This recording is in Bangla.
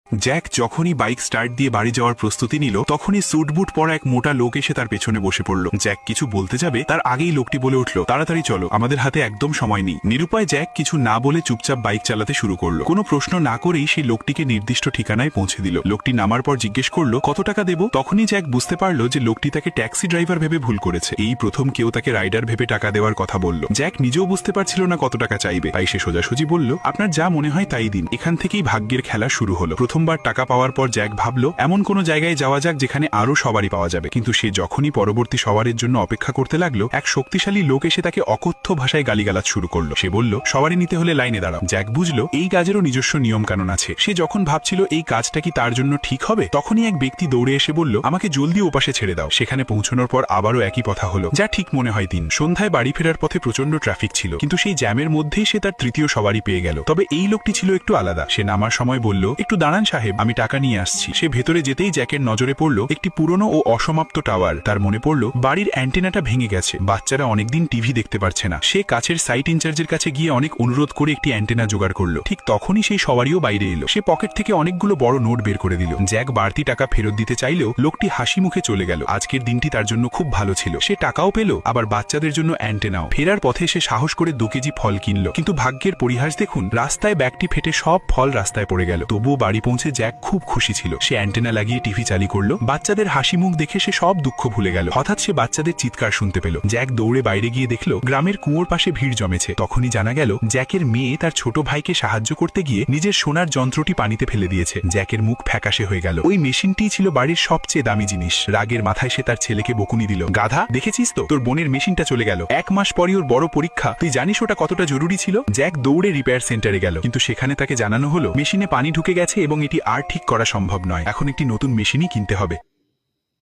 জ্যাক যখনই বাইক স্টার্ট দিয়ে বাড়ি যাওয়ার প্রস্তুতি নিল তখনই স্যুটবুট পরা এক মোটা লোক এসে তার পেছনে বসে পড়ল। জ্যাক কিছু বলতে যাবে তার আগেই লোকটি বলে উঠল, তাড়াতাড়ি চলো, আমাদের হাতে একদম সময় নেই। নিরুপায় জ্যাক কিছু না বলে চুপচাপ বাইক চালাতে শুরু করলো। কোনো প্রশ্ন না করেই সেই লোকটিকে নির্দিষ্ট ঠিকানায় পৌঁছে দিল। লোকটি নামার পর জিজ্ঞেস করলো কত টাকা দেব। তখনই জ্যাক বুঝতে পারলো যে লোকটি তাকে ট্যাক্সি ড্রাইভার ভেবে ভুল করেছে। এই প্রথম কেউ তাকে রাইডার ভেবে টাকা দেওয়ার কথা বলল। জ্যাক নিজেও বুঝতে পারছিল না কত টাকা চাইবে, তাই সে সোজাসুজি বলল, আপনার যা মনে হয় তাই দিন। এখান থেকেই ভাগ্যের খেলা শুরু হলো। প্রথমবার টাকা পাওয়ার পর জ্যাক ভাবলো এমন কোনো জায়গায় যাওয়া যাক যেখানে আরো সবারই পাওয়া যাবে। কিন্তু সে যখনই পরবর্তী সওয়ারের জন্য অপেক্ষা করতে লাগলো এক শক্তিশালী লোক এসে তাকে অকথ্য ভাষায় গালিগালাজ শুরু করলো। সে বলল, সবারই নিতে হলে লাইনে দাঁড়াও। জ্যাক বুঝলো এই কাজেরও নিজস্ব নিয়ম কানুন আছে। সে যখন ভাবছিল এই কাজটা কি তার জন্য ঠিক হবে তখনই এক ব্যক্তি দৌড়ে এসে বলল, আমাকে জলদি ওপাশে ছেড়ে দাও। সেখানে পৌঁছানোর পর আবারও একই কথা হলো, যা ঠিক মনে হয় দিন। সন্ধ্যায় বাড়ি ফেরার পথে প্রচন্ড ট্রাফিক ছিল, কিন্তু সেই জ্যামের মধ্যেই সে তার তৃতীয় সওয়ারি পেয়ে গেল। তবে এই লোকটি ছিল একটু আলাদা। সে নামার সময় বলল, একটু দাঁড়ান সাহেব, আমি টাকা নিয়ে আসছি। সে ভেতরে যেতেই জ্যাকের নজরে পড়ল একটি পুরনো ও অসমাপ্ত টাওয়ার। তার মনে পড়ল বাড়ির অ্যান্টেনাটা ভেঙে গেছে, বাচ্চারা অনেকদিন টিভি দেখতে পারছে না। সে কাছের সাইট ইনচার্জের কাছে গিয়ে অনেক অনুরোধ করে একটি অ্যান্টেনা জোগাড় করলো। ঠিক তখনই সেই সওয়ারিও বাইরে এলো। সে পকেট থেকে অনেকগুলো বড় নোট বের করে দিল। জ্যাক বাড়তি টাকা ফেরত দিতে চাইলেও লোকটি হাসি মুখে চলে গেল। আজকের দিনটি তার জন্য খুব ভালো ছিল। সে টাকাও পেল, আবার বাচ্চাদের জন্য অ্যান্টেনাও। ফেরার পথে সে সাহস করে 2 কেজি ফল কিনল। কিন্তু ভাগ্যের পরিহাস দেখুন, রাস্তায় ব্যাগটি ফেটে সব ফল রাস্তায় পড়ে গেল। তবুও বাড়ি পৌঁছে জ্যাক খুব খুশি ছিল। সে অ্যান্টেনা লাগিয়ে টিভি চালু করলো। বাচ্চাদের হাসি মুখ দেখে সে সব দুঃখ ভুলে গেল। হঠাৎ সে বাচ্চাদের চিৎকার শুনতে পেল। জ্যাক দৌড়ে বাইরে গিয়ে দেখলো গ্রামের কুয়োর পাশে ভিড় জমেছে। তখনই জানা গেল জ্যাকের মেয়ে তার ছোট ভাইকে সাহায্য করতে গিয়ে নিজের সোনার যন্ত্রটি পানিতে ফেলে দিয়েছে। জ্যাকের মুখ ফ্যাকাশে হয়ে গেল। ওই মেশিনটি ছিল বাড়ির সবচেয়ে দামি জিনিস। রাগের মাথায় সে তার ছেলেকে বকুনি দিল, গাধা, দেখেছিস তো তোর বোনের মেশিনটা চলে গেল। 1 মাস পরই ওর বড় পরীক্ষা, তুই জানিস ওটা কতটা জরুরি ছিল। জ্যাক দৌড়ে রিপেয়ার সেন্টারে গেল, কিন্তু সেখানে তাকে জানানো হলো মেশিনে পানি ঢুকে গেছে এবং এটি আর ঠিক করা সম্ভব নয়। এখন একটি নতুন মেশিনই কিনতে হবে।